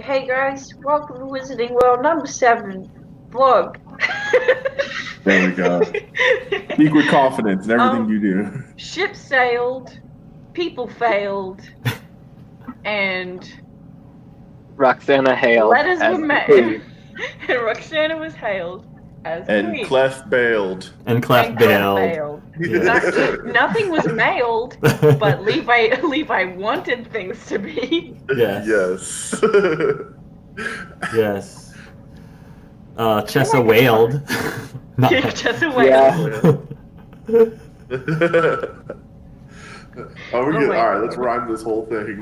Hey guys, welcome to Wizarding World number 7 vlog. There we go. Speak with confidence in everything you do. Ship sailed, people failed, and Roxana hailed letters were as the made. queen. And Roxana was hailed as And queen. Clef bailed. And Clef And Clef bailed. failed. Yeah. Nothing was mailed, but Levi wanted things to be. Yes. Yes. Yes. Chessa wailed. Not Yeah, just a way. Yeah. Oh, Oh my all right, let's God. rhyme this whole thing.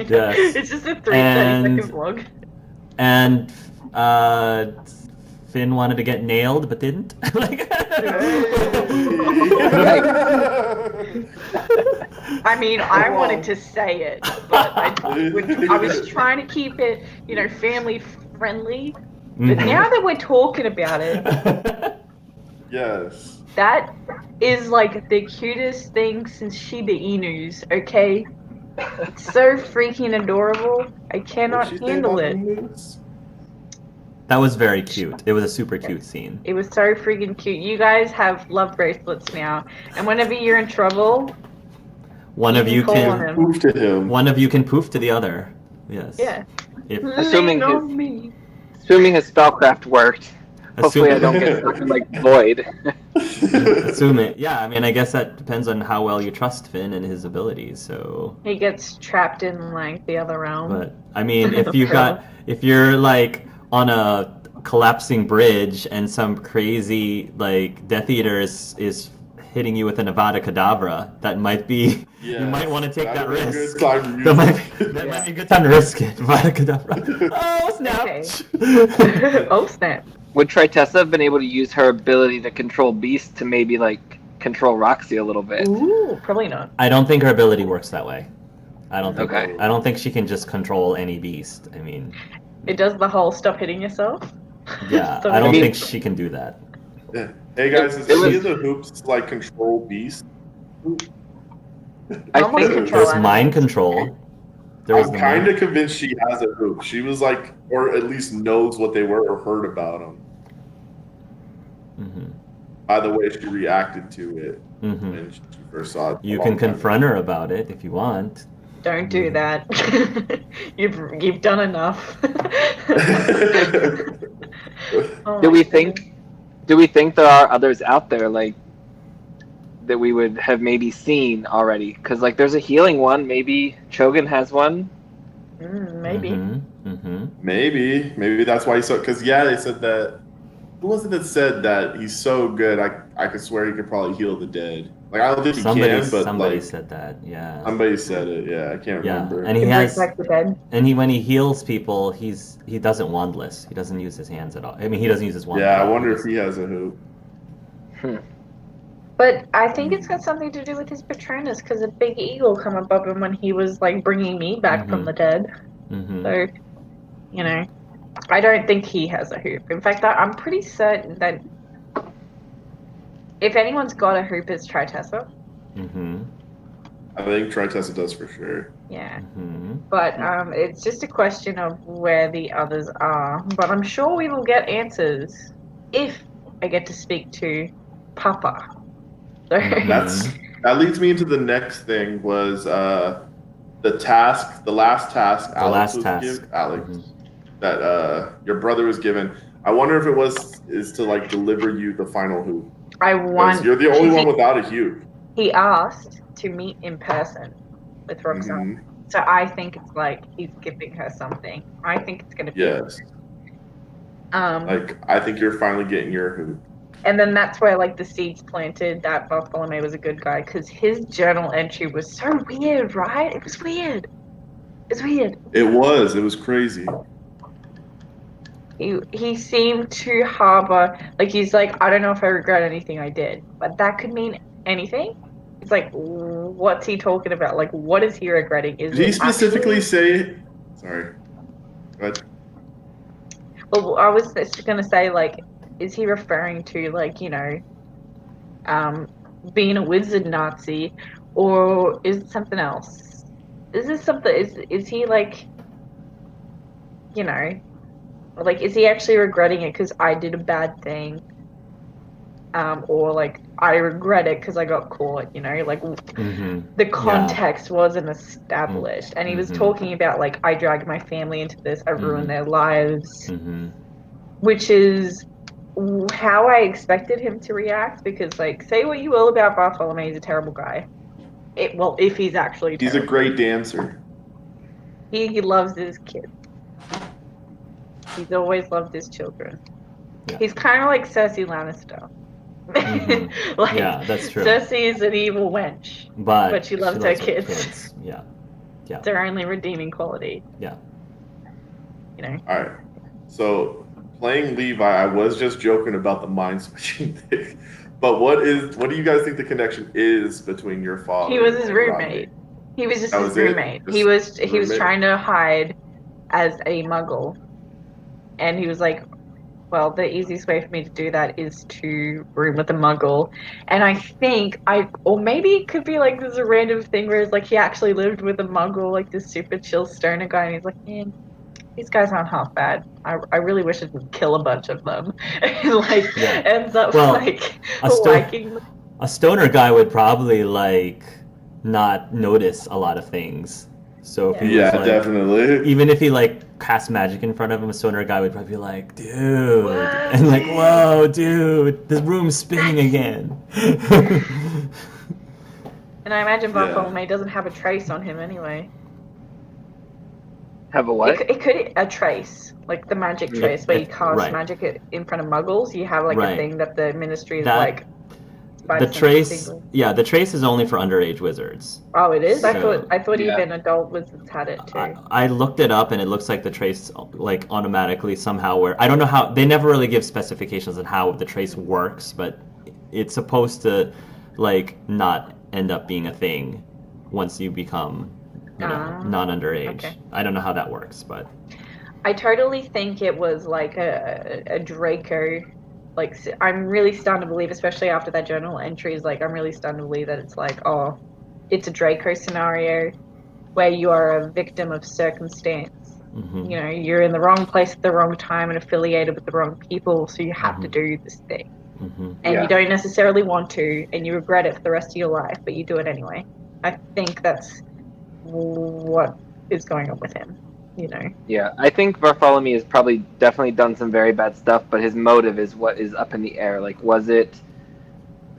Yes. It's just a 30 And- second vlog. And Finn wanted to get nailed but didn't. I mean, I wanted to say it, but I was trying to keep it, family friendly. But now that we're talking about it, Yes. that is like the cutest thing since Shiba Inus, okay? It's so freaking adorable. I cannot What'd she say handle about it. the moose? That was very cute. It was a super cute scene. It was so freaking cute. You guys have love bracelets now, and whenever you're in trouble, One of you call on can him. Proof to him. one of you can poof to the other. Yes. Yeah. If, Assuming Lean his- on me. Assuming his spellcraft worked. Hopefully I don't get Assuming- fucking like void. assume it. Yeah, I mean, I guess that depends on how well you trust Finn and his abilities. So, He gets trapped in like the other realm. but I mean, if you're like on a collapsing bridge and some crazy like Death Eater is hitting you with an Avada Kedavra, that might be you might want to take that That'd be a risk. good time to use That might it. might be a good time to risk it. Avada Kedavra. Oh snap! Okay. Oh snap. Would Tritessa have been able to use her ability to control beasts to maybe like control Roxy a little bit? Ooh, probably not. I don't think her ability works that way. I don't think. Okay. I don't think she can just control any beast. I mean, It does the whole stop hitting yourself. yeah, So I don't I mean- think she can do that. Yeah. Hey guys, is It was- any of the hoops like control beast? I Almost think control There's mind control. There was I'm the kind mind. of convinced she has a hoop. She was like, or at least knows what they were or heard about them Mhm. by the way she reacted to it Mhm. when she first saw it. You a can long time confront her about it if you want. Don't do that. You've done enough. Oh Do my we goodness. think there are others out there like that we would have maybe seen already? Because like there's a healing one. Maybe Chogan has one. Maybe. Maybe that's why he's so. Because they said that. Who was it that said that he's so good? I could swear he could probably heal the dead. Like I don't think he can, but Somebody like said that. Yeah. somebody said it. Yeah, I can't Yeah, remember. and he Can has, bring back the dead. and when he heals people, he doesn't wandless. He doesn't use his hands at all. I mean, he doesn't use his wand. Yeah, at I all. wonder if he has a hoop. But I think it's got something to do with his Patronus, because a big eagle come above him when he was like bringing me back from the dead. Mhm. So, I don't think he has a hoop. In fact, I'm pretty certain that if anyone's got a hoop, it's Tritessa. Mhm. I think Tritessa does for sure. Yeah. Mhm. But it's just a question of where the others are. But I'm sure we will get answers if I get to speak to Papa. So, That leads me into the next thing was the last task Alex was given. Alex, Mhm. that your brother was given. I wonder if is to like deliver you the final hoop. I 'Cause want. you're the only one without a hoop. He asked to meet in person with Roxanne. So I think it's like he's giving her something. I think it's gonna be. Yes. Like I think you're finally getting your hoop. And then that's where like the seeds planted that Bartholomew was a good guy, because his journal entry was so weird, right? It was weird. It's weird. It was crazy. He seemed to harbor, like, he's like, I don't know if I regret anything I did, but that could mean anything. It's like, what's he talking about? Like, what is he regretting? Is Did he it specifically actually... say? Sorry. What? Well, I was just gonna say, like, is he referring to, like, being a wizard Nazi, or is it something else? Is this something? Is he like you know, like, is he actually regretting it because I did a bad thing? Or like, I regret it because I got caught, you know, like the context wasn't established. And he was talking about, like, I dragged my family into this, I ruined their lives, which is how I expected him to react, because, like, say what you will about Bartholomew, he's a terrible guy. Well, if he's actually terrible. He's a great dancer. He loves his kids. He's always loved his children. Yeah. He's kind of like Cersei Lannister. Like, yeah, that's true. Cersei is an evil wench, but she loves her kids. Yeah. It's her only redeeming quality. Yeah. You know. All right. So playing Levi, I was just joking about the mind switching thing. But what do you guys think the connection is between your father? He was his roommate. He was just his roommate. He was trying to hide as a Muggle, and he was like, well, the easiest way for me to do that is to room with a Muggle. And I think or maybe it could be like, there's a random thing where it's like he actually lived with a Muggle, like this super chill stoner guy, and he's like, man, these guys aren't half bad. I really wish I could kill a bunch of them. And like, ends up like liking. A stoner guy would probably like not notice a lot of things. So if he was, like, definitely. Even if he like cast magic in front of him, a stoner guy would probably be like, dude, and like, whoa, dude, this room's spinning again. And I imagine Bartholomew doesn't have a trace on him anyway. Have a what? It could a trace, like the magic trace, where you cast magic in front of Muggles. You have like a thing that the Ministry is like. The trace, the trace is only for underage wizards. Oh, it is. So, I thought even adult wizards had it too. I looked it up, and it looks like the trace like automatically somehow. Where I don't know how, they never really give specifications on how the trace works, but it's supposed to like not end up being a thing once you become, non-underage. Okay. I don't know how that works, but I totally think it was like a Draco. Like, I'm really starting to believe, especially after that journal entry, is like, I'm really starting to believe that it's like, oh, it's a Draco scenario where you are a victim of circumstance. You know, you're in the wrong place at the wrong time and affiliated with the wrong people, so you have to do this thing. And you don't necessarily want to, and you regret it for the rest of your life, but you do it anyway. I think that's what is going on with him. You know. Yeah, I think Bartholomew has probably definitely done some very bad stuff, but his motive is what is up in the air. Like, was it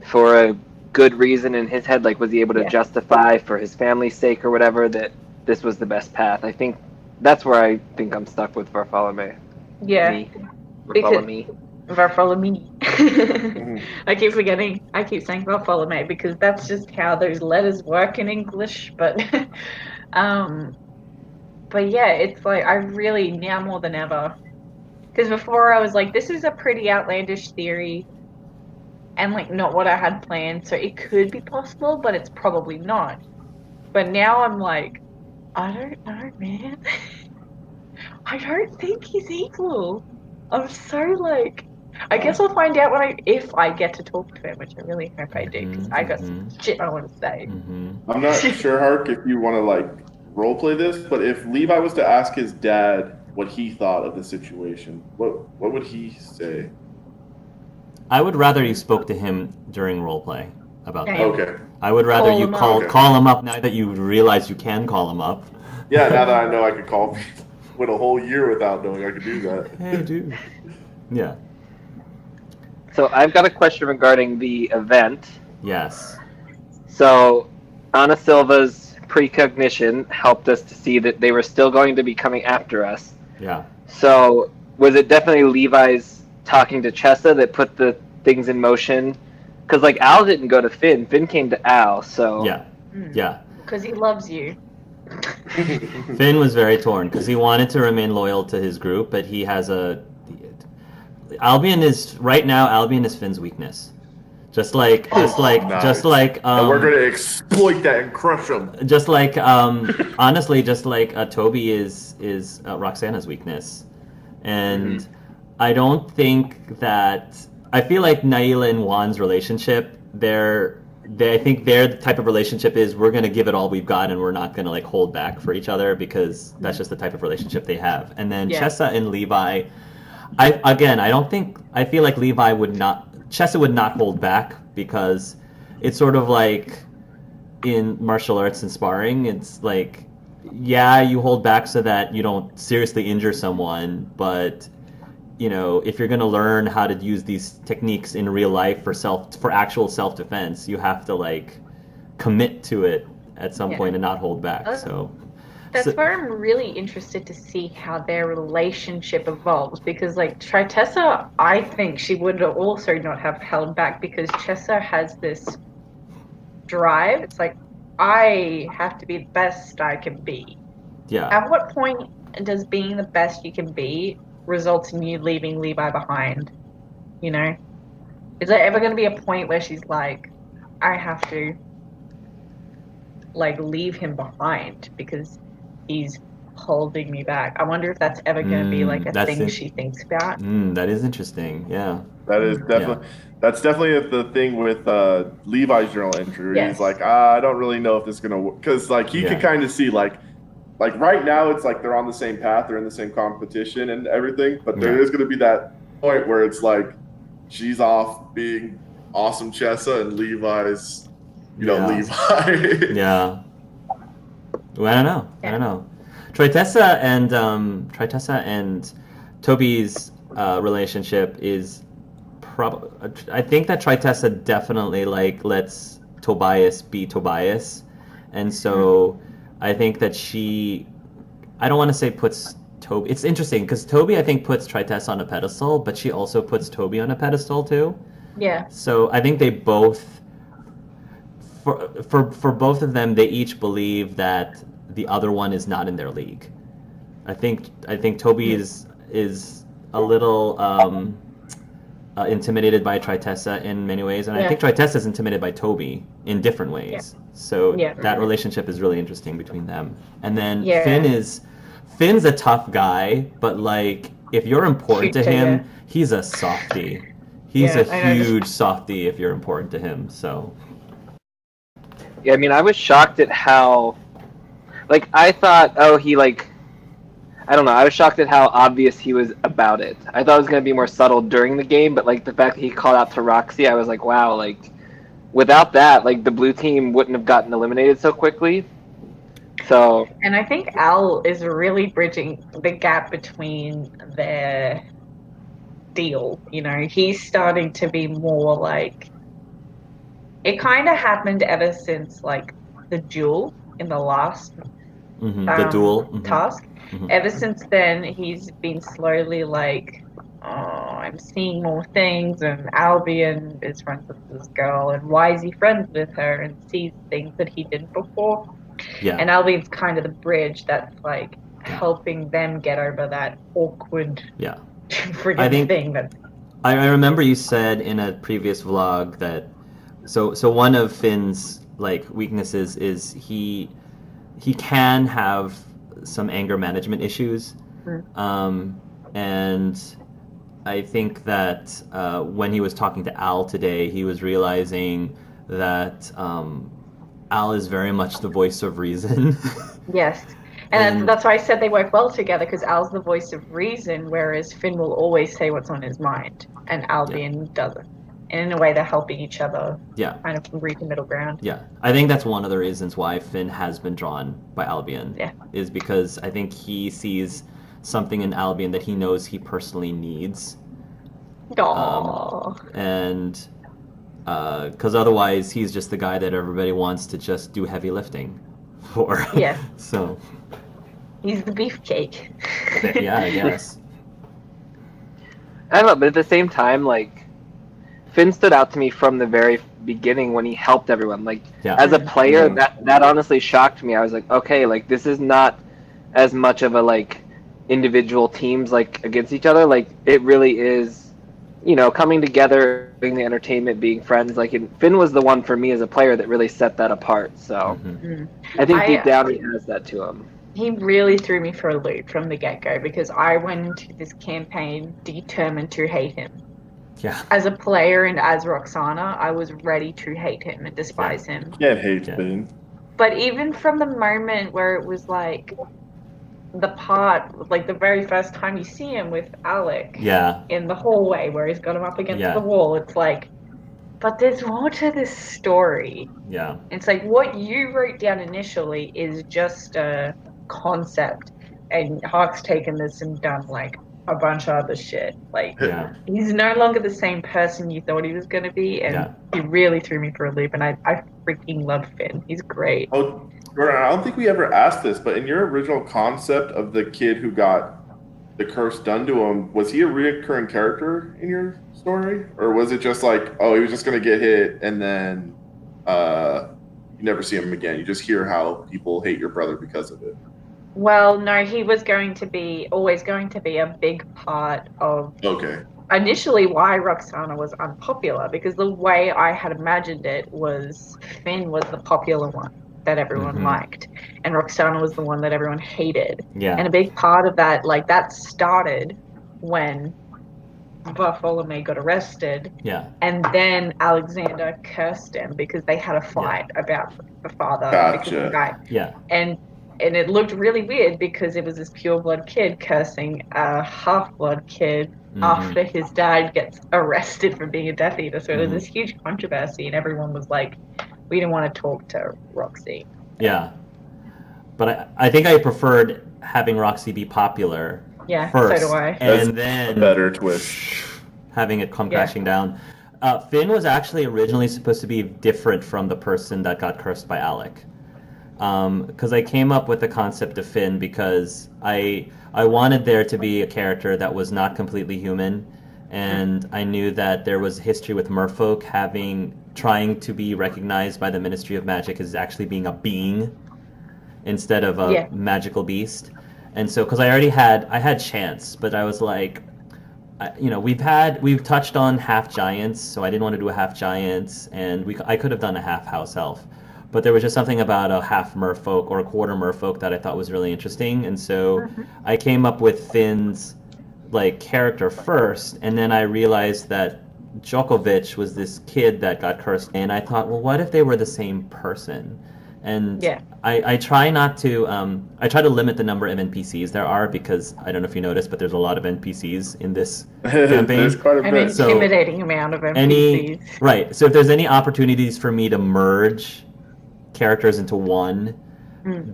for a good reason in his head? Like, was he able to justify for his family's sake or whatever that this was the best path? I think that's where I think I'm stuck with Bartholomew. Yeah. Bartholomew. I keep forgetting. I keep saying Bartholomew because that's just how those letters work in English. But yeah, it's like, I really, now more than ever, because before I was like, this is a pretty outlandish theory and like not what I had planned, so it could be possible, but it's probably not. But now I'm like, I don't know, man. I don't think he's evil. I'm so like, I guess I'll find out if I get to talk to him, which I really hope I do, because I got some shit I want to say. I'm not sure, Hark, if you want to like role play this, but if Levi was to ask his dad what he thought of the situation, what would he say? I would rather you spoke to him during role play about that. Okay. I would rather you call him up now that you realize you can call him up. Yeah, now that I know I could call people. Went a whole year without knowing I could do that. Hey, dude. Yeah. So I've got a question regarding the event. Yes. So Ana Silva's precognition helped us to see that they were still going to be coming after us. Yeah. So was it definitely Levi's talking to Chessa that put the things in motion? Because like Al didn't go to Finn. Finn came to Al. So yeah. Because he loves you. Finn was very torn because he wanted to remain loyal to his group, but he has Albion is Finn's weakness. Just like and we're gonna exploit that and crush him. Just like honestly, just like Toby is Roxana's weakness, and I don't think that, I feel like Naila and Juan's relationship, I think their type of relationship is we're going to give it all we've got and we're not going to like hold back for each other because that's just the type of relationship they have. And then Yeah. Chessa and Levi, I feel like Levi would not, Chessa would not hold back because it's sort of like in martial arts and sparring, it's like, yeah, you hold back so that you don't seriously injure someone, but if you're going to learn how to use these techniques in real life for actual self-defense, you have to like commit to it at some point and not hold back. That's where I'm really interested to see how their relationship evolves because, like, Tritessa, I think she would also not have held back because Chessa has this drive. It's like, I have to be the best I can be. Yeah. At what point does being the best you can be result in you leaving Levi behind? Is there ever going to be a point where she's like, I have to, like, leave him behind because he's holding me back? I wonder if that's ever going to be like a thing she thinks about. That is interesting. Yeah. That is definitely that's definitely the thing with Levi's journal entry. Yes. He's like, I don't really know if this is gonna work because like you can kind of see like right now it's like they're on the same path, they're in the same competition and everything, but there is gonna be that point where it's like she's off being awesome Chessa and Levi's, Levi. Yeah. Well, I don't know. Tritessa and Toby's relationship is I think that Tritessa definitely like lets Tobias be Tobias, and so I think that I don't want to say puts Toby. It's interesting because Toby I think puts Tritessa on a pedestal, but she also puts Toby on a pedestal too. Yeah. So I think they both, for both of them, they each believe that the other one is not in their league. I think Toby is a little intimidated by Tritessa in many ways, and I think Tritessa is intimidated by Toby in different ways. Yeah. So that relationship is really interesting between them. And then Finn's a tough guy, but like if you're important to him, he's a softie. He's a huge softie if you're important to him. So yeah, I mean, I was shocked at how, like, I thought, I don't know, I was shocked at how obvious he was about it. I thought it was going to be more subtle during the game, but, like, the fact that he called out to Roxy, I was like, wow, like, without that, like, the blue team wouldn't have gotten eliminated so quickly. So. And I think Al is really bridging the gap between their deal. He's starting to be more like, it kind of happened ever since, like, the duel in the last the duel task. Ever since then, he's been slowly like, oh, I'm seeing more things, and Albion is friends with this girl, and why is he friends with her and sees things that he didn't before? Yeah. And Albion's kind of the bridge that's like helping them get over that awkward friggin' thing. I remember you said in a previous vlog that so one of Finn's like weaknesses is he can have some anger management issues, and I think that when he was talking to Al today, he was realizing that Al is very much the voice of reason. Yes, and that's why I said they work well together, because Al's the voice of reason, whereas Finn will always say what's on his mind, and Albion doesn't. And in a way, they're helping each other kind of reach the middle ground. Yeah, I think that's one of the reasons why Finn has been drawn by Albion. Yeah. Is because I think he sees something in Albion that he knows he personally needs. Aww. And because otherwise, he's just the guy that everybody wants to just do heavy lifting for. Yeah. So. He's the beefcake. Yeah, I guess. I don't know, but at the same time, like, Finn stood out to me from the very beginning when he helped everyone. Like, as a player, that honestly shocked me. I was like, okay, like, this is not as much of a, like, individual teams, like, against each other. Like, it really is, coming together, doing the entertainment, being friends. Like, Finn was the one for me as a player that really set that apart. So, I think deep down he has that to him. He really threw me for a loop from the get-go, because I went into this campaign determined to hate him. Yeah. As a player and as Roxana, I was ready to hate him and despise him. Can't hate Finn. But even from the moment where it was like the part, like the very first time you see him with Alec in the hallway where he's got him up against the wall, it's like, but there's more to this story. Yeah. It's like what you wrote down initially is just a concept, and Hawk's taken this and done like a bunch of other shit. Like, he's no longer the same person you thought he was going to be, and he really threw me for a loop, and I freaking love Finn. He's great. Oh, I don't think we ever asked this, but in your original concept of the kid who got the curse done to him, was he a reoccurring character in your story? Or was it just like, oh, he was just going to get hit and then you never see him again? You just hear how people hate your brother because of it. Well, no, he was always going to be a big part of initially why Roxana was unpopular, because the way I had imagined it was Finn was the popular one that everyone liked, and Roxana was the one that everyone hated. Yeah. And a big part of that, like, that started when Bartholomew got arrested. Yeah. And then Alexander cursed him because they had a fight about the father because of the guy. Yeah. And it looked really weird because it was this pure-blood kid cursing a half-blood kid after his dad gets arrested for being a Death Eater. So it was this huge controversy, and everyone was like, we didn't want to talk to Roxy. Yeah. But I think I preferred having Roxy be popular first. So do I. And then a better twist. Having it come crashing down. Finn was actually originally supposed to be different from the person that got cursed by Alec. Because I came up with the concept of Finn because I wanted there to be a character that was not completely human, and I knew that there was history with merfolk trying to be recognized by the Ministry of Magic as actually being a being instead of a magical beast. And so, because I had Chance, but I was like, we've touched on half giants, so I didn't want to do a half giants, and I could have done a half house elf. But there was just something about a half merfolk or a quarter merfolk that I thought was really interesting, and so I came up with Finn's character first, and then I realized that Djokovic was this kid that got cursed, and I thought, well, what if they were the same person? And I try not to I try to limit the number of NPCs there are, because I don't know if you noticed, but there's a lot of NPCs in this campaign. There's quite a bit. An intimidating amount of NPCs. Right. So if there's any opportunities for me to merge characters into one,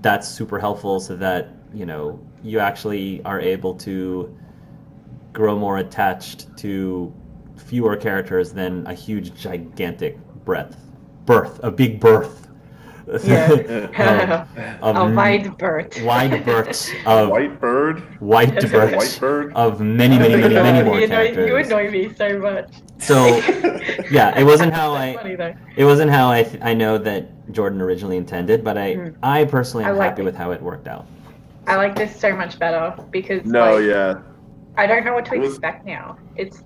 that's super helpful, so that you actually are able to grow more attached to fewer characters than a huge gigantic a big birth. A wide bird. Wide birds of white bird of many more characters. You annoy me so much. So it wasn't how funny, I know that Jordan originally intended, but I personally am happy with how it worked out. I like this so much better because I don't know what to expect now. It's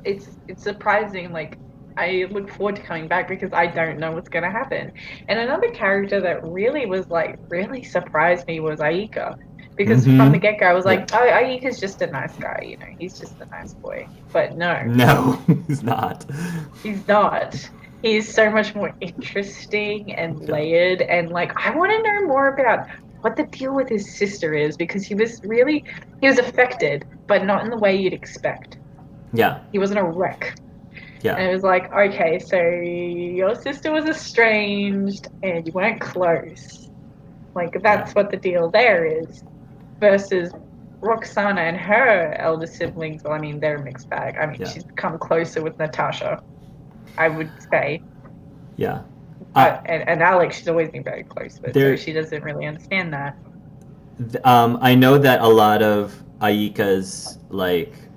surprising. Like, I look forward to coming back because I don't know what's going to happen. And another character that really surprised me was Aika. Because from the get-go, I was like, oh, Aika's just a nice guy, he's just a nice boy. But no. No, he's not. He's not. He's so much more interesting and layered. And, I want to know more about what the deal with his sister is, because he was affected, but not in the way you'd expect. Yeah. He wasn't a wreck. Yeah. And it was like, okay, so your sister was estranged and you weren't close. That's what the deal there is. Versus Roxana and her elder siblings, well, they're a mixed bag. She's become closer with Natasha, I would say. Yeah. And Alex, she's always been very close with, so she doesn't really understand that. I know that a lot of Aika's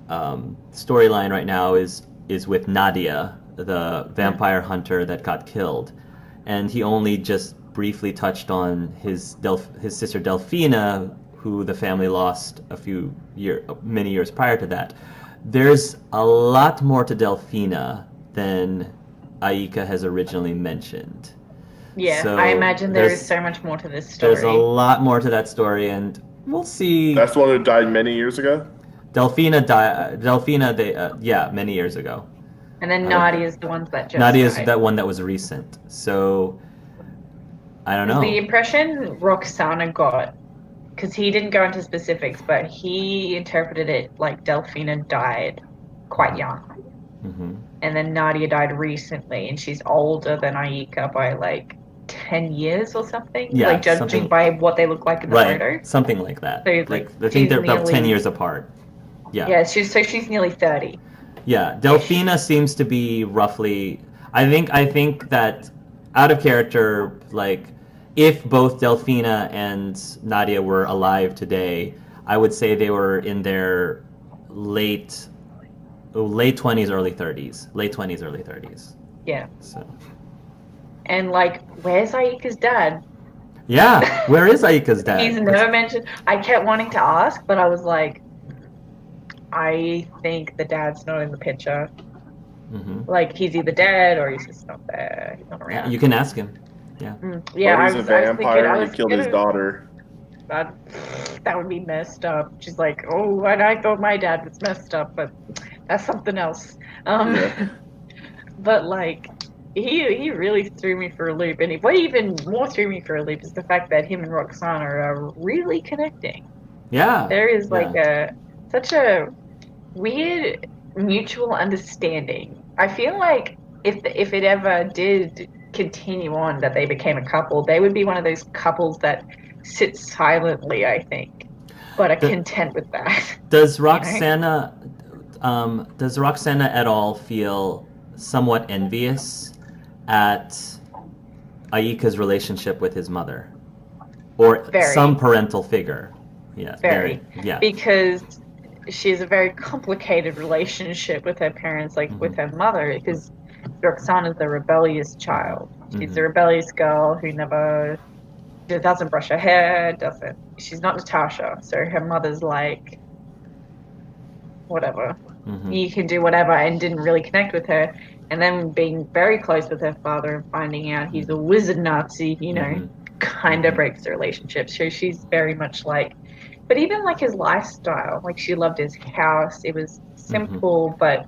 storyline right now is with Nadia, the vampire hunter that got killed, and he only just briefly touched on his sister Delphina, who the family lost many years prior to that. There's a lot more to Delphina than Aika has originally mentioned. Yeah, so I imagine there is so much more to this story. There's a lot more to that story, and we'll see. That's the one who died many years ago? Delphina died. Many years ago. And then Nadia is the ones that just Nadia is died. that one that was recent. So I don't know. The impression Roxana got, because he didn't go into specifics, but he interpreted it like Delphina died quite young. Mm-hmm. And then Nadia died recently, and she's older than Aika by like 10 years or something. Yeah, like judging by what they look like in the photo. Something like that. So, like I think they're about 10 years apart. Yeah. Yeah, she's nearly 30. Yeah, Delphina seems to be roughly. I think that out of character, like if both Delphina and Nadia were alive today, I would say they were in their late 20s, early 30s. Late 20s, early 30s. Yeah. So. And like, where's Aika's dad? Yeah, where is Aika's dad? He's never mentioned. I kept wanting to ask, but I was like, I think the dad's not in the picture. Mm-hmm. Like, he's either dead or he's just not there. He's not around. Yeah, you can ask him. Yeah. Yeah, or he's a vampire and he killed his daughter. That would be messed up. She's like, oh, and I thought my dad was messed up, but that's something else. Yeah. But like, he really threw me for a loop, and what even more threw me for a loop is the fact that him and Roxana are really connecting. Yeah. There is like such a weird mutual understanding. I feel like if it ever did continue on that they became a couple, they would be one of those couples that sit silently, I think, but are content with that. Does Roxana at all feel somewhat envious at Aika's relationship with his mother, or some parental figure? Yeah, very. Yeah, because she has a very complicated relationship with her parents, like with her mother, because Roxana's the rebellious child. She's the rebellious girl who doesn't brush her hair, she's not Natasha, so her mother's like, whatever, you can do whatever, and didn't really connect with her. And then being very close with her father and finding out he's a wizard Nazi, kind of breaks the relationship. So she's very much like, but even like his lifestyle, like she loved his house. It was simple but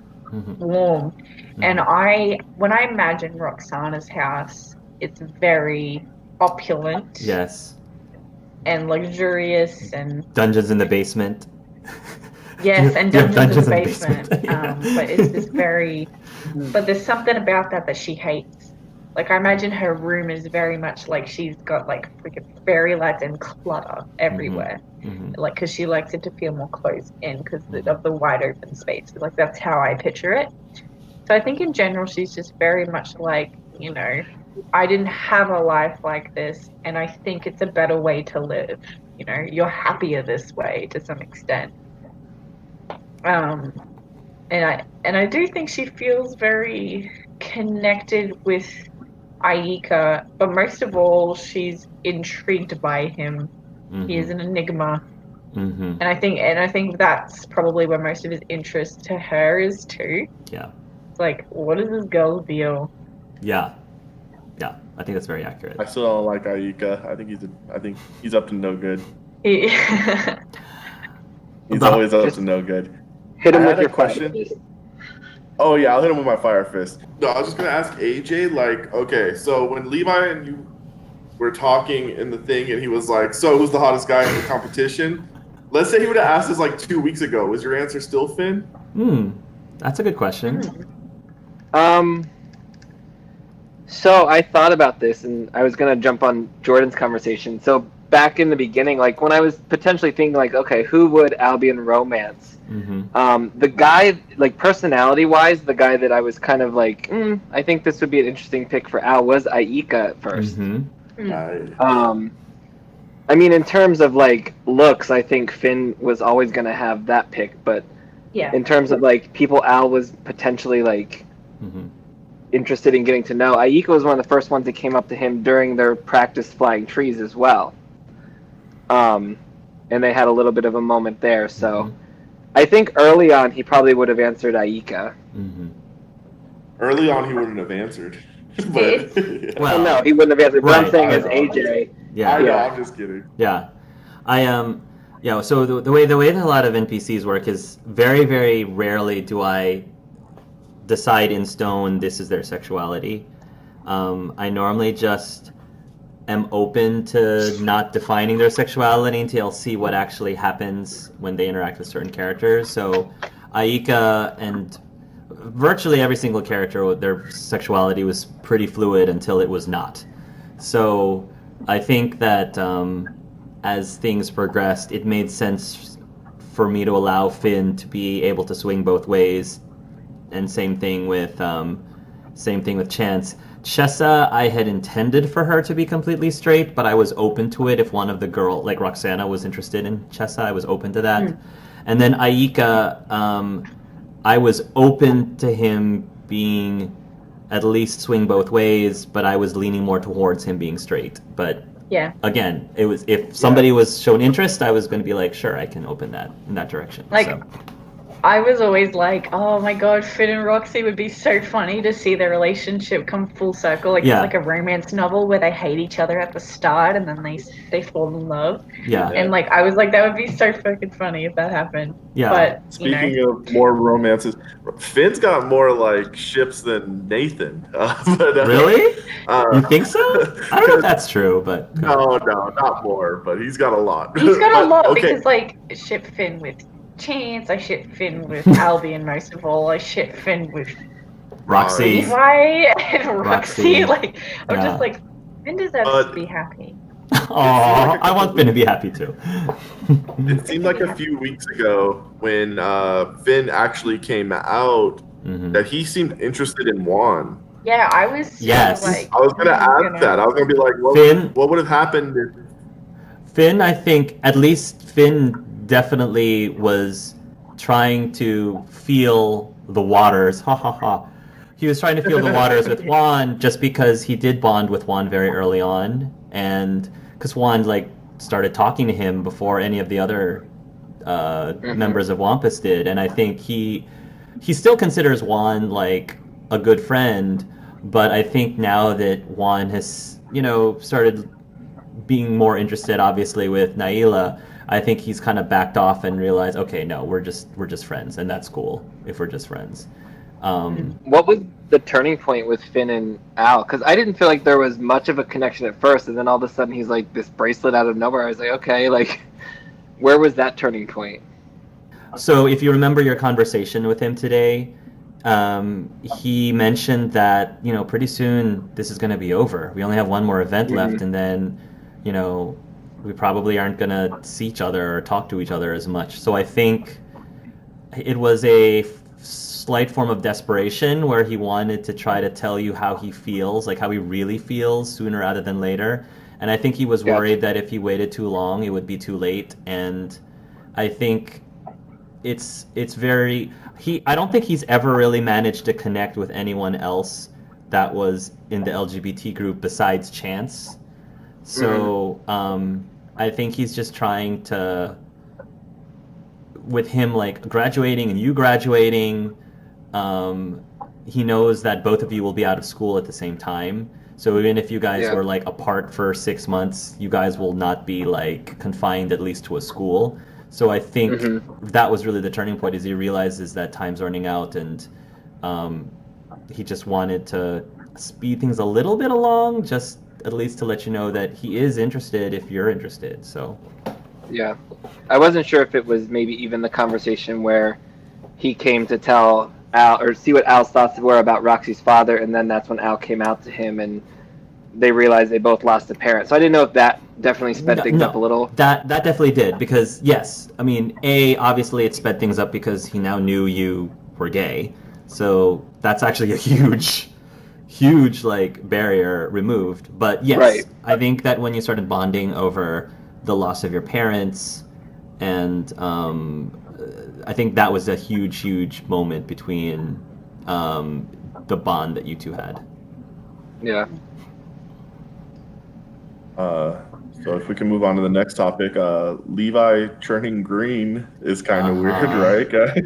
warm. And when I imagine Roxana's house, it's very opulent. Yes. And luxurious and dungeons in the basement. Yes, and dungeons in the basement. But it's just very. But there's something about that she hates. Like, I imagine her room is very much like she's got like freaking fairy lights and clutter everywhere. Like, because she likes it to feel more closed in because of the wide open space. Like, that's how I picture it. So I think in general she's just very much like, I didn't have a life like this, and I think it's a better way to live. You're happier this way to some extent. And I do think she feels very connected with Aika, but most of all, she's intrigued by him. He is an enigma, and I think that's probably where most of his interest to her is too. Yeah, it's like, what is this girl's deal? Yeah, I think that's very accurate. I still don't like Aika. I think he's up to no good. He's always up to no good. Hit him with your question. Oh yeah, I'll hit him with my fire fist. No, I was just gonna ask AJ, like, okay, so when Levi and you were talking in the thing, and he was like, "So who's the hottest guy in the competition?" Let's say he would have asked us like 2 weeks ago. Was your answer still Finn? That's a good question. So I thought about this, and I was gonna jump on Jordan's conversation. So back in the beginning, like when I was potentially thinking, like, okay, who would Albion romance? The guy, like personality-wise, the guy that I was kind of like, I think this would be an interesting pick for Al was Aika at first. I mean, in terms of like looks, I think Finn was always gonna have that pick, but in terms of like people Al was potentially like interested in getting to know, Aika was one of the first ones that came up to him during their practice flying trees as well. And they had a little bit of a moment there, so I think early on he probably would have answered Aika. Early on he wouldn't have answered. But well, no, he wouldn't have answered. But I'm saying as AJ. I know, I'm just kidding. Yeah. So the way that a lot of NPCs work is very, very rarely do I decide in stone this is their sexuality. I normally just am open to not defining their sexuality until I'll see what actually happens when they interact with certain characters. So Aika and virtually every single character, their sexuality was pretty fluid until it was not. So I think that as things progressed, it made sense for me to allow Finn to be able to swing both ways, and same thing with Chance. Chessa, I had intended for her to be completely straight, but I was open to it if one of the girl, like Roxana, was interested in Chessa. I was open to that. And then Aika, I was open to him being at least swing both ways, but I was leaning more towards him being straight. But yeah, again, it was if somebody was shown interest, I was going to be like, sure, I can open that in that direction. Like, so. I was always like, oh my god, Finn and Roxy would be so funny to see their relationship come full circle. Like, it's like a romance novel where they hate each other at the start and then they fall in love. Yeah. And like, I was like, that would be so fucking funny if that happened. Yeah. But speaking of more romances, Finn's got more like ships than Nathan. Really? You think so? I don't know if that's true, but no, not more. But he's got a lot. He's got a lot because like ship Finn with Chance, I ship Finn with Albion most of all. I ship Finn with Roxy. Levi and Roxy. Like, I'm just like, Finn deserves to be happy. Oh, I want Finn to be happy too. It seemed like a few weeks ago when Finn actually came out that he seemed interested in Juan. Yeah, I was. Yes. Like, I was gonna ask that. I was gonna be like, what would have happened if Finn? I think at least Finn definitely was trying to feel the waters. Ha ha ha. He was trying to feel the waters with Juan just because he did bond with Juan very early on, and because Juan like started talking to him before any of the other members of Wampus did, and I think he still considers Juan like a good friend, but I think now that Juan has started being more interested, obviously with Naila, I think he's kind of backed off and realized, okay, no, we're just friends, and that's cool if we're just friends. What was the turning point with Finn and Al? Because I didn't feel like there was much of a connection at first, and then all of a sudden he's like this bracelet out of nowhere. I was like, okay, like, where was that turning point? So if you remember your conversation with him today, he mentioned that pretty soon this is going to be over. We only have one more event left, and then we probably aren't going to see each other or talk to each other as much. So I think it was a slight form of desperation where he wanted to try to tell you how he feels, like how he really feels sooner rather than later. And I think he was worried that if he waited too long, it would be too late. And I think it's very... I don't think he's ever really managed to connect with anyone else that was in the LGBT group besides Chance. So I think he's just trying to, with him like graduating and you graduating, he knows that both of you will be out of school at the same time. So even if you guys were like apart for 6 months, you guys will not be like confined at least to a school. So I think that was really the turning point, is he realizes that time's running out, and he just wanted to speed things a little bit along, just at least to let you know that he is interested if you're interested. So yeah, I wasn't sure if it was maybe even the conversation where he came to tell Al or see what Al's thoughts were about Roxy's father, and then that's when Al came out to him and they realized they both lost a parent. So I didn't know if that definitely sped things up a little. That definitely did, because yes, I mean, obviously it sped things up because he now knew you were gay. So that's actually a huge like barrier removed. But yes, I think that when you started bonding over the loss of your parents, and I think that was a huge moment between the bond that you two had. Yeah. So if we can move on to the next topic, Levi turning green is kind of weird, right, guys?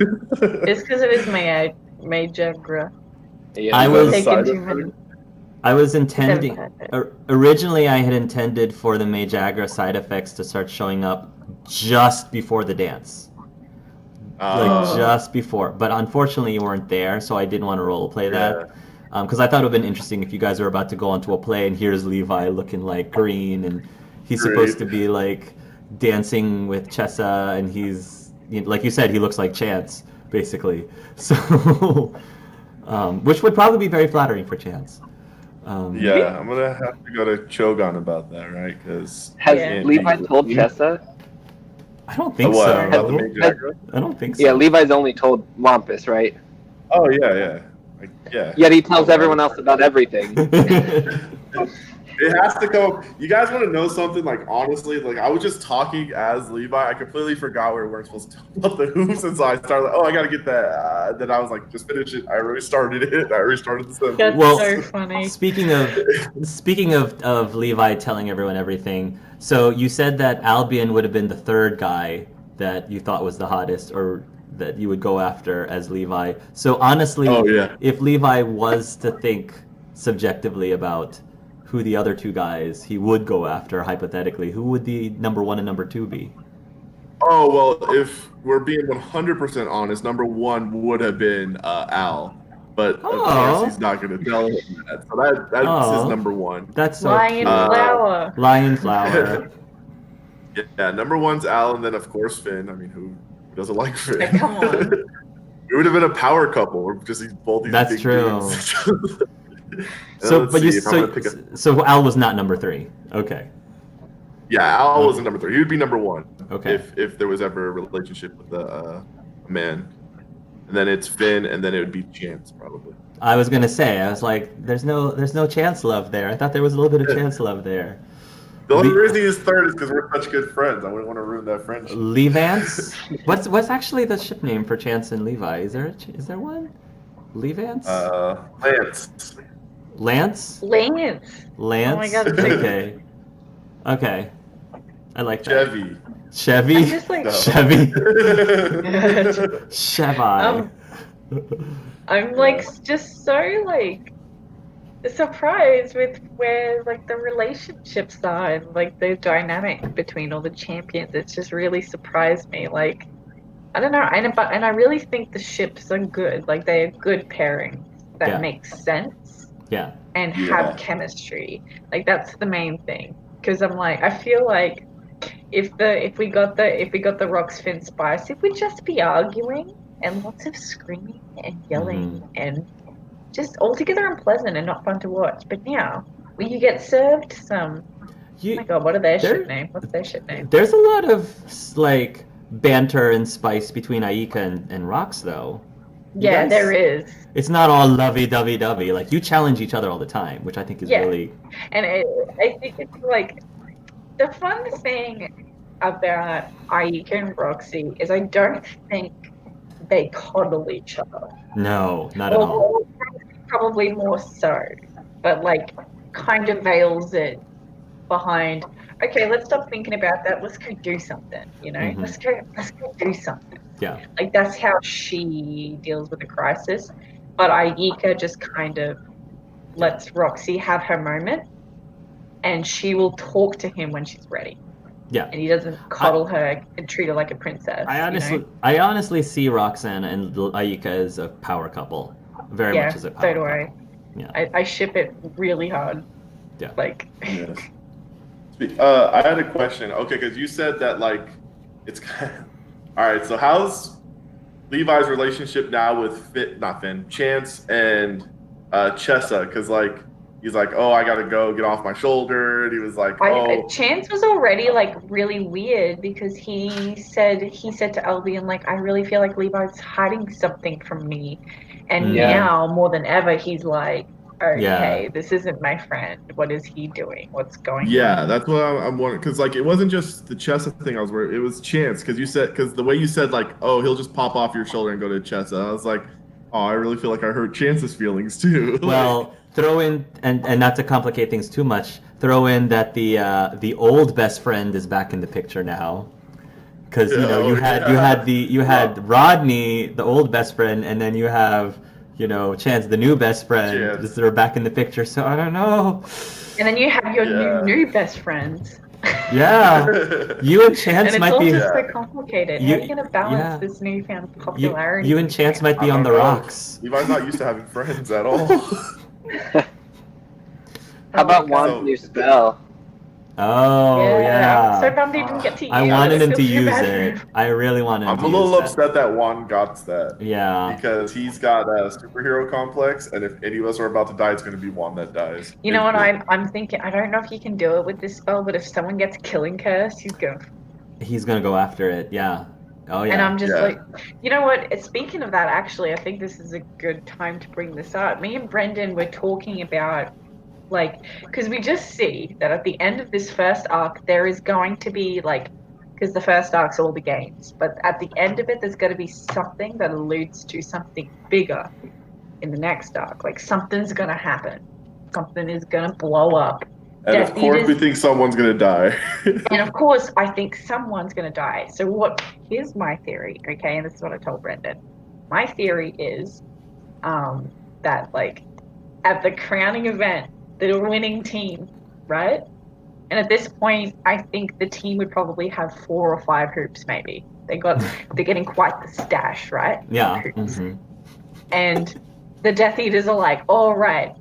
It's because of his Majagra. Yeah, I was intending... Originally, I had intended for the Majagra side effects to start showing up just before the dance. like just before. But unfortunately, you weren't there, so I didn't want to role play that. Because I thought it would have been interesting if you guys were about to go onto a play and here's Levi looking like green and he's supposed to be like dancing with Chessa and he's, like you said, he looks like Chance, basically. So, which would probably be very flattering for Chance. Yeah, I'm gonna have to go to Chogon about that, right? Because has Levi told Chessa? I don't think what, so. about the major aggro? I don't think so. Yeah, Levi's only told Wampus, right? Oh yeah. Yeah. Yet he tells everyone else about everything. It has to go. You guys want to know something? Like, honestly, like, I was just talking as Levi. I completely forgot we weren't supposed to talk about the hoops. And so I started like, oh, I got to get that. Then I was like, just finish it. I already started it. I already started the sentence. That's so funny. Speaking of Levi telling everyone everything, so you said that Albion would have been the third guy that you thought was the hottest or that you would go after as Levi. So honestly, if Levi was to think subjectively about who the other two guys he would go after, hypothetically, who would the number one and number two be? Oh, well, if we're being 100% honest, number one would have been Al. But of course, he's not going to tell him that. So that's his number one. That's so Lion Flower. Lion Flower. Yeah, number one's Al, and then, of course, Finn. I mean, who doesn't like Finn? Like, come on. It would have been a power couple. We're just both these That's big true. dudes. So Al was not number three. Okay. Yeah, Al wasn't number three. He would be number one. Okay. If there was ever a relationship with a man, and then it's Finn, and then it would be Chance probably. I was gonna say, I was like, there's no Chance love there. I thought there was a little bit of Chance love there. The only reason he's third is because we're such good friends. I wouldn't want to ruin that friendship. Levance? What's actually the ship name for Chance and Levi? Is there one? Levance? Lance. Lance? Lance. Lance? Oh my god. Okay. I like that. Chevy. I'm just like, Chevy. Chevy. I'm like just so like surprised with where like the relationships are and like the dynamic between all the champions. It's just really surprised me. Like, I don't know, and I really think the ships are good. Like, they are good pairings that make sense. Yeah. And have chemistry. Like, that's the main thing. Because I'm like, I feel like if we got the Rox Finn Spice, it would just be arguing and lots of screaming and yelling and just altogether unpleasant and not fun to watch. But now, when you get served some, oh my god, what are their ship name? What's their ship name? There's a lot of like banter and spice between Aika and Rox, though. Yeah, there is. It's not all lovey-dovey-dovey. Like, you challenge each other all the time, which I think is really... And I think it's like, the fun thing about Aika and Roxy is I don't think they coddle each other. No, not at all. Probably more so, but like, kind of veils it behind, okay, let's stop thinking about that, let's go do something, you know? Let's go do something. Yeah. Like, that's how she deals with a crisis. But Aika just kind of lets Roxy have her moment, and she will talk to him when she's ready. Yeah. And he doesn't coddle her and treat her like a princess. I honestly see Roxanne and Aika as a power couple. Very much as a power couple. So do I. I ship it really hard. Yeah. Like. Yeah. I had a question. Okay, because you said that like it's kind of... All right. So how's Levi's relationship now with Chance and Chessa? Because like he's like, oh, I gotta go, get off my shoulder. And he was like, Chance was already like really weird because he said to Albion like, I really feel like Levi's hiding something from me, and now more than ever he's like, okay, this isn't my friend. What is he doing? What's going on? Yeah, that's what I'm wondering. Because like it wasn't just the Chessa thing I was worried. It was Chance because the way you said like, oh, he'll just pop off your shoulder and go to Chessa. I was like, oh, I really feel like I hurt Chance's feelings too. Well, throw in and not to complicate things too much, throw in that the old best friend is back in the picture now. Because you had Rodney, the old best friend, and then you have Chance, the new best friend. They're back in the picture, so I don't know. And then you have your new best friends. Yeah. You and And Chance it's might all be. just so complicated. How are you going to balance Yeah. this newfound popularity? You and Chance might be I on don't the know. rocks. Levi's not used to having friends at all. How about God. Juan's So- new spell? Oh I'm so yeah. bummed he didn't get to use I it. wanted him feel to so use bad for it. him. I really wanted him I'm to a use little that. upset that Juan got that. Yeah. Because he's got a superhero complex, and if any of us are about to die, it's going to be Juan that dies. You know what I'm thinking? I don't know if he can do it with this spell, but if someone gets killing curse, he's going. He's gonna go after it. Yeah. Oh yeah. And I'm just Yeah. like, you know what? Speaking of that, actually, I think this is a good time to bring this up. Me and Brendan were talking about, like, because we just see that at the end of this first arc, there is going to be, like, because the first arc's all the games, but at the end of it, there's going to be something that alludes to something bigger in the next arc. Like, something's going to happen. Something is going to blow up. And of Death course, we Eaters, think someone's going to die. and of course, I think someone's going to die. So here's my theory, okay? And this is what I told Brendan. My theory is that, like, at the crowning event, the winning team, right? And at this point, I think the team would probably have 4 or 5 hoops, maybe. They're getting quite the stash, right? Yeah. Hoops. Hmm. And the Death Eaters are like, all right,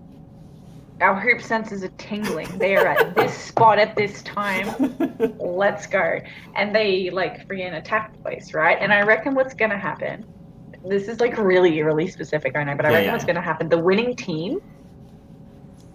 our hoop senses are tingling. They are at this spot at this time. Let's go. And they like freaking attack the place, right? And I reckon what's gonna happen. This is like really, really specific, I know, but I reckon what's gonna happen. The winning team,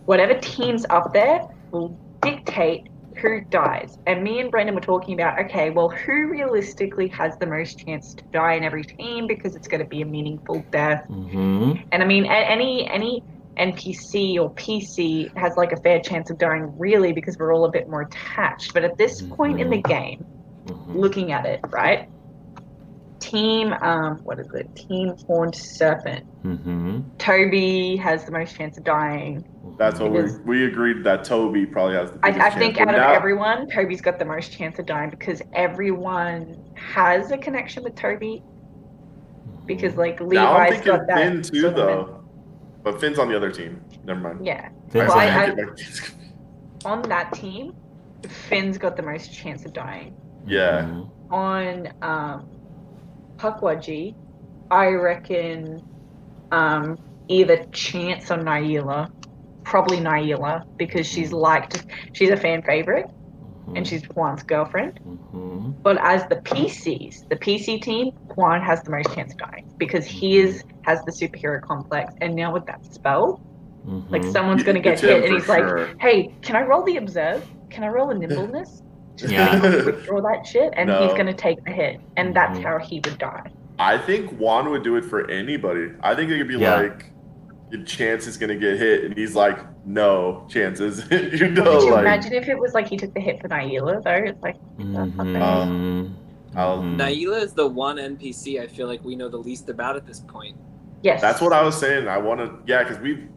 whatever team's up there, will dictate who dies. And me and Brendan were talking about, okay, well, who realistically has the most chance to die in every team because it's going to be a meaningful death. Hmm. And I mean, any NPC or PC has like a fair chance of dying, really, because we're all a bit more attached. But at this point in the game, looking at it, right? Team, what is it? Team Horned Serpent. Hmm. Toby has the most chance of dying. That's what we agreed that Toby probably has the biggest I chance. think But out of now- everyone, Toby's got the most chance of dying because everyone has a connection with Toby. Because like now I'm Levi's thinking got that. Finn too, though. But Finn's on the other team. Never mind. Yeah. Finn's Well, on on that team, Finn's got the most chance of dying. Yeah. On Pukwudgie, I reckon either Chance or Naila. Probably Naila because she's a fan favorite and she's Juan's girlfriend. But as the PC team, Juan has the most chance of dying because he has the superhero complex, and now with that spell, like someone's gonna get hit, and he's like, "Hey, can I roll the observe? Can I roll the nimbleness? Just withdraw that shit." And he's gonna take the hit, and that's how he would die. I think Juan would do it for anybody. I think it could be like, Chance is gonna get hit, and he's like, "No, chances." Could you imagine if it was like he took the hit for Naila though? It's like, Naila is the one NPC I feel like we know the least about at this point. Yes, that's what I was saying. I want to, because we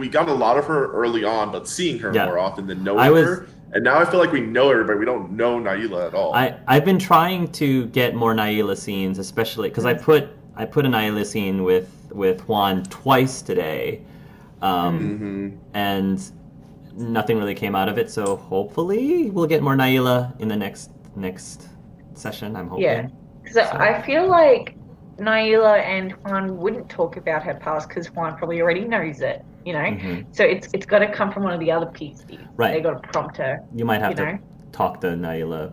got a lot of her early on, but seeing her more often than knowing her. And now I feel like we know everybody. We don't know Naila at all. I've been trying to get more Naila scenes, especially because I put a Naila scene with Juan twice today, and nothing really came out of it. So hopefully we'll get more Naila in the next session. I'm hoping. Yeah, because I feel like Naila and Juan wouldn't talk about her past because Juan probably already knows it. You know, so it's got to come from one of the other PCs. Right. They got to prompt her. You might have to talk to Naila.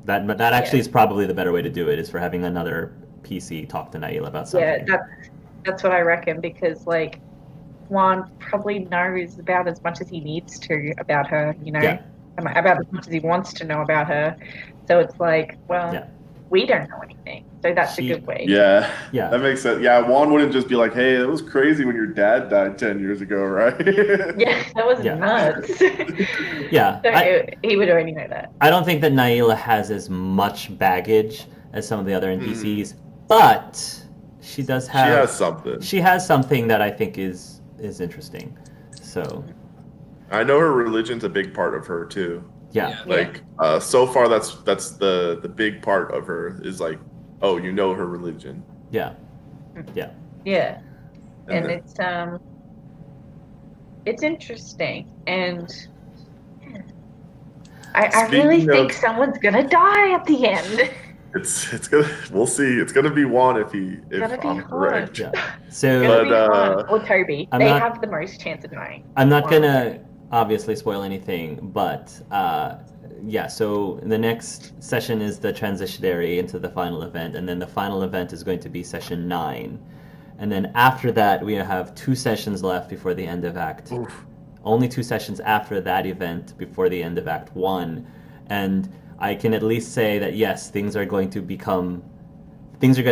That actually is probably the better way to do it. Is for having another PC talk to Naila about something. Yeah, that's what I reckon because like Juan probably knows about as much as he needs to about her. You know, about as much as he wants to know about her. So it's like, well, we don't know anything. So that's a good way. Yeah, that makes sense. Yeah, Juan wouldn't just be like, "Hey, it was crazy when your dad died 10 years ago, right?" Yeah, that was nuts. So he would already know that. I don't think that Naila has as much baggage as some of the other NPCs, but she does have. She has something. She has something that I think is interesting. So. I know her religion's a big part of her too. Yeah. So far that's the big part of her is like, oh, you know her religion. Yeah. Yeah. And it's interesting and I really Speaking think of, someone's gonna die at the end. it's gonna. We'll see. It's gonna be Juan if Gonna be I'm Han. correct. Yeah. Gonna So be Han or Toby. I'm They not- have the most chance of dying. I'm not Juan or gonna obviously spoil anything, but yeah. So the next session is the transitionary into the final event, and then the final event is going to be session 9, and then after that we have 2 sessions left before the end of Act. Oof. Only 2 sessions after that event before the end of Act 1, and I can at least say that yes, things are going to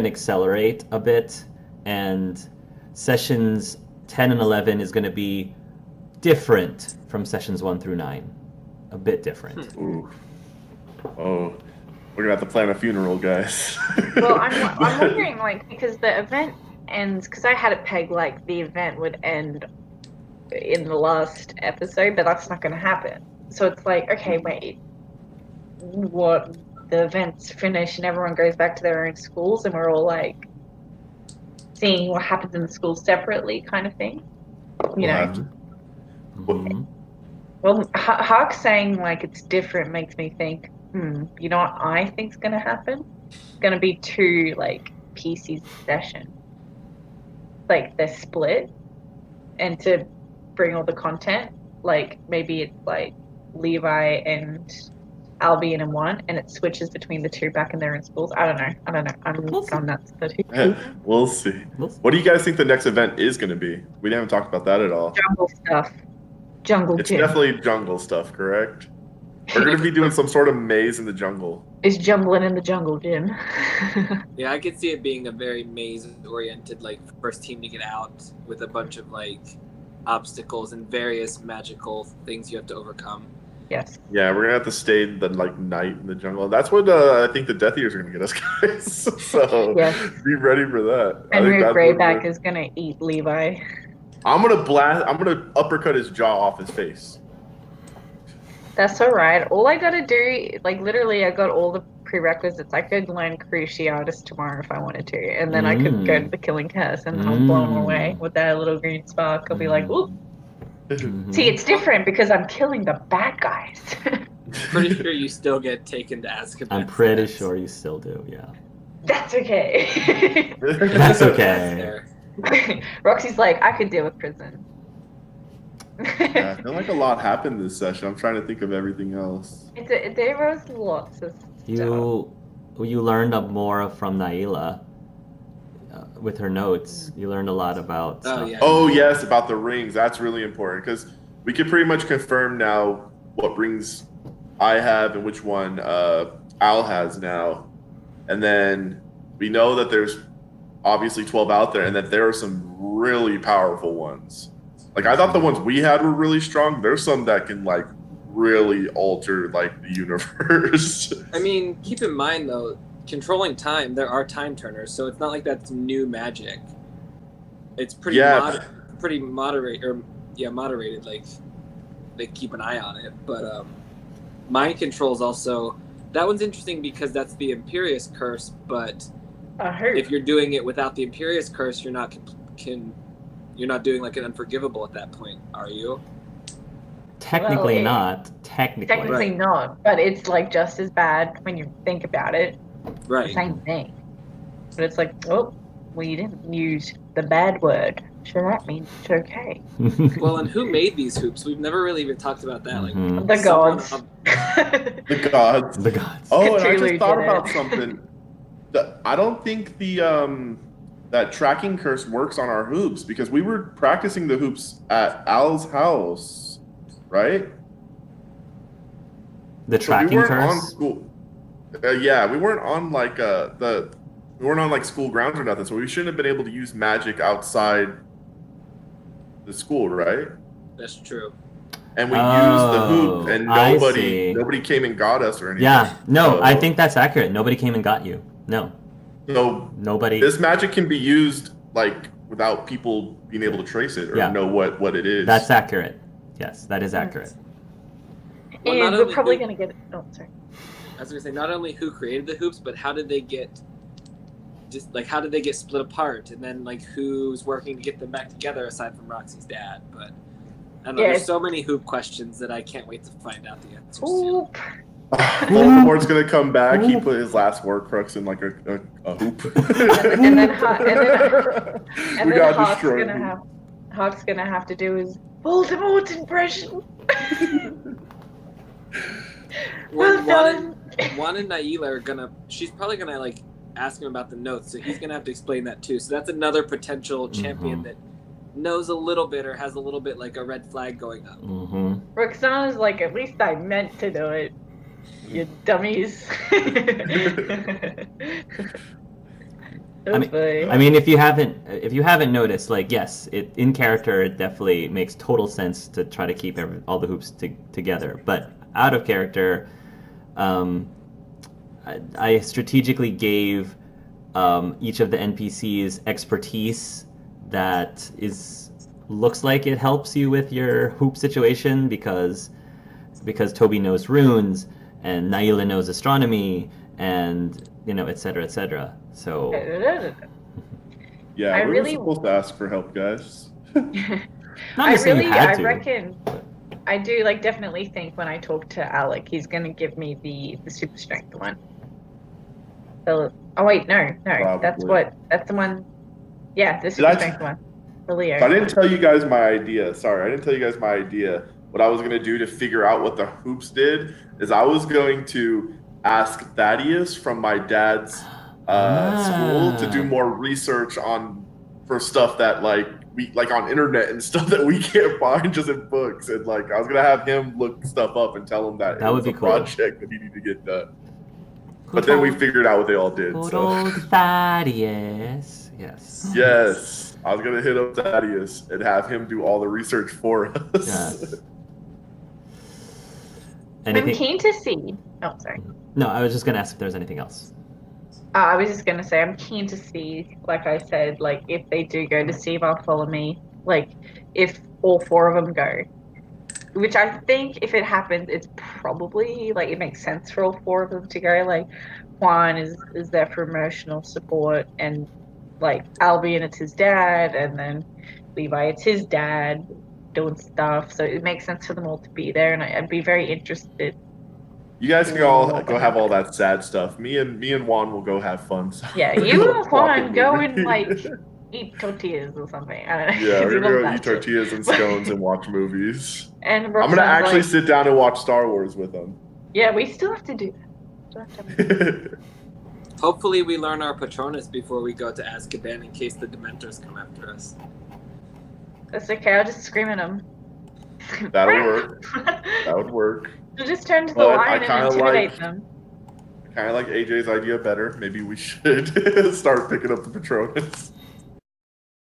accelerate a bit, and sessions 10 and 11 is going to be different from sessions 1 through 9. A bit different. Ooh. Oh, we're gonna have to plan a funeral, guys. Well, I'm wondering, like, because the event ends, because I had it pegged like the event would end in the last episode, but that's not going to happen. So it's like, okay, wait, what? The event's finished and everyone goes back to their own schools, and we're all like seeing what happens in the schools separately, kind of thing. You We'll know? have to. Mhm. Well, Hark saying like it's different makes me think, you know what I think's gonna happen? It's gonna be 2 like PC sessions. Like they're split, and to bring all the content, like maybe it's like Levi and Albion in one, and it switches between the 2 back in their own schools. I don't know. I'm We'll see. gone nuts. But We'll see. We'll see. What do you guys think the next event is going to be? We haven't talked about that at all. jungle stuff, jungle It's gym. definitely jungle stuff, correct? We're going to be doing some sort of maze in the jungle. Is jumbling in the jungle gym. Yeah, I could see it being a very maze-oriented, like, first team to get out with a bunch of, like, obstacles and various magical things you have to overcome. Yes. Yeah, we're going to have to stay the like night in the jungle. That's what I think the Death Eaters are going to get us, guys. So Yes. be ready for that. I And think Moot that's Greyback is gonna eat Levi. I'm gonna uppercut his jaw off his face. That's alright. All I gotta do, like literally, I got all the prerequisites. I could learn Cruciatus tomorrow if I wanted to, and then I could go to the Killing Curse, and then I'll blow him away with that little green spark. I'll be like, "Ooh!" Mhm. See, it's different because I'm killing the bad guys. Pretty sure you still get taken to Azkaban. I'm for pretty that. sure you still do, yeah. That's okay. That's okay. There. Roxy's like, I could deal with prison. Yeah, I feel like a lot happened this session. I'm trying to think of everything else. There was lots of stuff. You learned up more from Naila with her notes. You learned a lot about stuff. yeah. Oh yes, about the rings. That's really important because we can pretty much confirm now what rings I have and which one Al has now, and then we know that there's obviously 12 out there, and that there are some really powerful ones. Like I thought the ones we had were really strong. There's some that can like really alter like the universe. I mean, keep in mind though, controlling time, there are time turners, so it's not like that's new magic. It's pretty moderated. Like they keep an eye on it, but mind control's also that one's interesting because that's the Imperious curse. But if you're doing it without the Imperious curse, you're not you're not doing like an unforgivable at that point, are you? Technically not. Technically. Right. not, but it's like just as bad when you think about it. Right. Same thing. But it's like, oh, well, you didn't use the bad word, so that means it's okay. Well, and who made these hoops? We've never really even talked about that. Like Mhm. The someone gods. The gods. The gods. Oh, and I Cthulhu just thought did about it. something. I don't think the that tracking curse works on our hoops because we were practicing the hoops at Al's house, right? The So tracking we weren't curse. on school. Yeah, we weren't on like we weren't on like school grounds or nothing, so we shouldn't have been able to use magic outside the school, right? That's true. And we used the hoop, and I see. nobody came and got us or anything. Yeah. No, So- I think that's accurate. Nobody came and got you. No. So Nobody. this magic can be used like without people being able to trace it or Yeah. know what it is. That's accurate. Yes, that is accurate. Well, And not we're only probably who- gonna get it. Oh, sorry. I was gonna say not only who created the hoops, but how did they get how did they get split apart, and then like who's working to get them back together aside from Roxy's dad? But I don't know, there's so many hoop questions that I can't wait to find out the answers Hoop. Voldemort's gonna come back. He put his last Horcrux in like a hoop. and then Hawk's gonna have to do his Voldemort's impression. Well done. Juan and Naila are gonna. She's probably gonna like ask him about the notes, so he's gonna have to explain that too. So that's another potential champion that knows a little bit or has a little bit like a red flag going up. Roxana's like, at least I meant to do it. You dummies. I mean, if you haven't noticed, like, yes, in character, it definitely makes total sense to try to keep all the hoops together. But out of character, I strategically gave each of the NPCs expertise that looks like it helps you with your hoop situation because Toby knows runes and Naila knows astronomy and et cetera, et cetera. So yeah, we're supposed to ask for help, guys. I reckon I do definitely think when I talk to Alec, he's gonna give me the super strength one. So, oh wait, no, probably. That's the one. Yeah, the super strength one. For Leo. So I didn't tell you guys my idea. Sorry, I didn't tell you guys my idea. What I was gonna do to figure out what the hoops did is I was going to ask Thaddeus from my dad's school to do more research for stuff that we on internet and stuff that we can't find just in books, and I was gonna have him look stuff up and tell him that it was a project that he needed to get done. But then we figured out what they all did. Good old Thaddeus. Yes. Yes. I was gonna hit up Thaddeus and have him do all the research for us. Yes. I'm keen to see. Oh, sorry. No, I was just gonna ask if there's anything else. I was just gonna say I'm keen to see, like I said, if they do go to see Bartholomew, if all four of them go, which I think if it happens, it's probably it makes sense for all four of them to go. Juan is there for emotional support, and Albion, it's his dad, and then Levi, it's his dad doing stuff. So it makes sense for them all to be there, and I'd be very interested. You guys can all go have all that sad stuff. Me and Juan will go have fun. So. Yeah, you and Juan go and eat tortillas or something. I don't know. Yeah, we're gonna go eat tortillas and scones and watch movies. And I'm gonna actually sit down and watch Star Wars with them. Yeah, we still have to do that. Hopefully we learn our Patronus before we go to Azkaban in case the Dementors come after us. That's okay, I'll just scream at them. That'll work. That would work. So just turn to the line and intimidate them. Kind of like AJ's idea better. Maybe we should start picking up the Patronus.